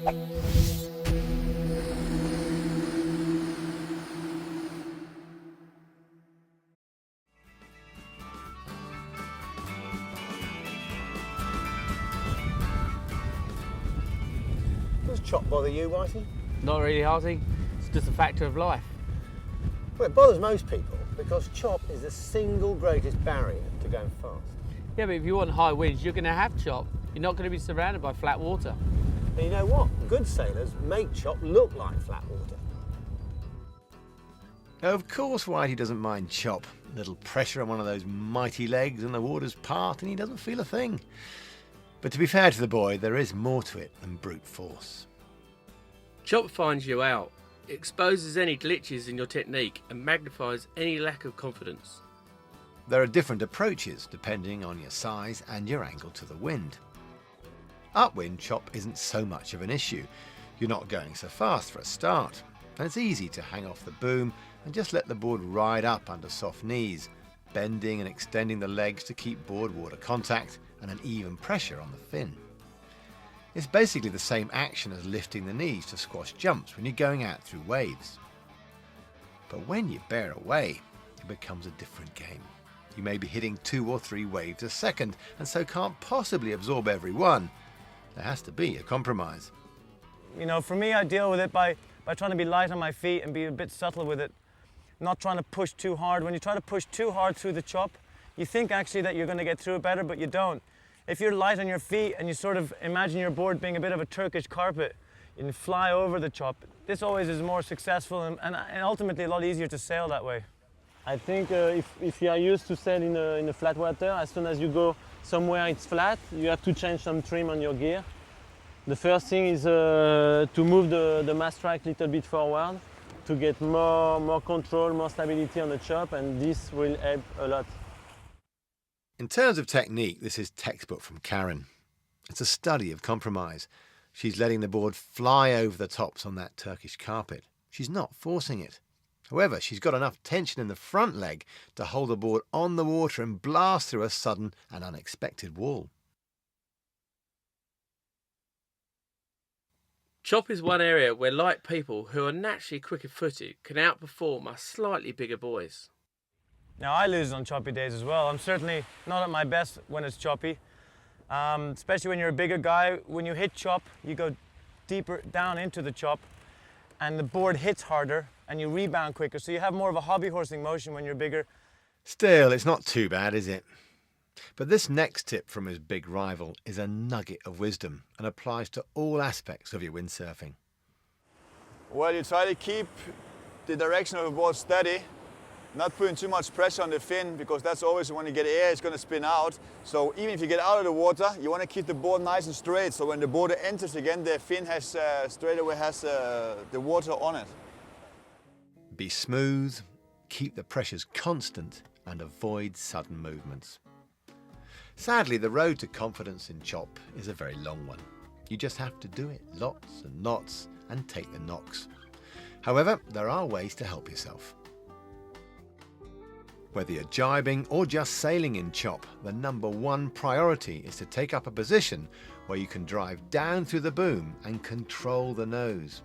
Does chop bother you, Whitey? Not really, Harty. It's just a factor of life. Well, it bothers most people because chop is the single greatest barrier to going fast. Yeah, but if you want high winds, you're going to have chop. You're not going to be surrounded by flat water. And you know what? Good sailors make chop look like flat water. Of course Whitey doesn't mind chop. A little pressure on one of those mighty legs and the waters part and he doesn't feel a thing. But to be fair to the boy, there is more to it than brute force. Chop finds you out. It exposes any glitches in your technique and magnifies any lack of confidence. There are different approaches depending on your size and your angle to the wind. Upwind chop isn't so much of an issue. You're not going so fast for a start, and it's easy to hang off the boom and just let the board ride up under soft knees, bending and extending the legs to keep board-water contact and an even pressure on the fin. It's basically the same action as lifting the knees to squash jumps when you're going out through waves. But when you bear away, it becomes a different game. You may be hitting 2 or 3 waves a second and so can't possibly absorb every one. There has to be a compromise. You know, for me, I deal with it by trying to be light on my feet and be a bit subtle with it. Not trying to push too hard. When you try to push too hard through the chop, you think actually that you're going to get through it better, but you don't. If you're light on your feet and you sort of imagine your board being a bit of a Turkish carpet, you fly over the chop. This always is more successful and ultimately a lot easier to sail that way. I think if you are used to sail in a flat water, as soon as you go somewhere it's flat, you have to change some trim on your gear. The first thing is to move the mast track a little bit forward to get more control, more stability on the chop, and this will help a lot. In terms of technique, this is textbook from Karin. It's a study of compromise. She's letting the board fly over the tops on that Turkish carpet. She's not forcing it. However, she's got enough tension in the front leg to hold the board on the water and blast through a sudden and unexpected wall. Chop is one area where light people who are naturally quicker-footed can outperform us slightly bigger boys. Now, I lose on choppy days as well. I'm certainly not at my best when it's choppy. Especially when you're a bigger guy. When you hit chop, you go deeper down into the chop and the board hits harder and you rebound quicker. So you have more of a hobby horsing motion when you're bigger. Still, it's not too bad, is it? But this next tip from his big rival is a nugget of wisdom and applies to all aspects of your windsurfing. Well, you try to keep the direction of the board steady, not putting too much pressure on the fin, because that's always when you get air, it's going to spin out. So even if you get out of the water, you want to keep the board nice and straight. So when the board enters again, the fin has straight away has the water on it. Be smooth, keep the pressures constant, and avoid sudden movements. Sadly, the road to confidence in chop is a very long one. You just have to do it lots and lots and take the knocks. However, there are ways to help yourself. Whether you're jibing or just sailing in chop, the #1 priority is to take up a position where you can drive down through the boom and control the nose.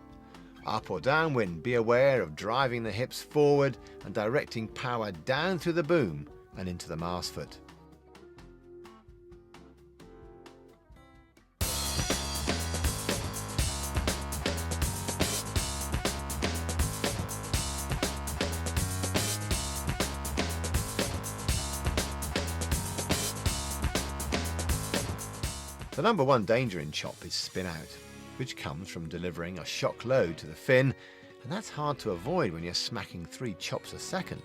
Up or downwind, be aware of driving the hips forward and directing power down through the boom and into the mast foot. The #1 danger in chop is spin out, which comes from delivering a shock load to the fin, and that's hard to avoid when you're smacking 3 chops a second.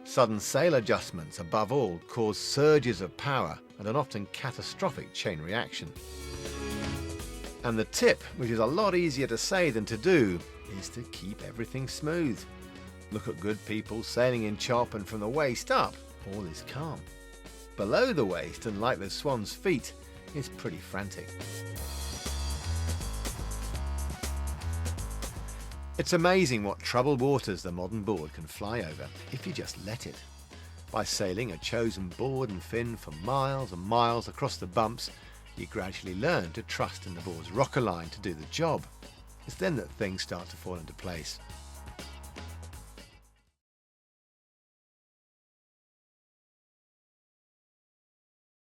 Sudden sail adjustments, above all, cause surges of power and an often catastrophic chain reaction. And the tip, which is a lot easier to say than to do, is to keep everything smooth. Look at good people sailing in chop and from the waist up, all is calm. Below the waist and like the swan's feet is pretty frantic. It's amazing what troubled waters the modern board can fly over if you just let it. By sailing a chosen board and fin for miles and miles across the bumps, You gradually learn to trust in the board's rocker line to do the job. It's then that things start to fall into place.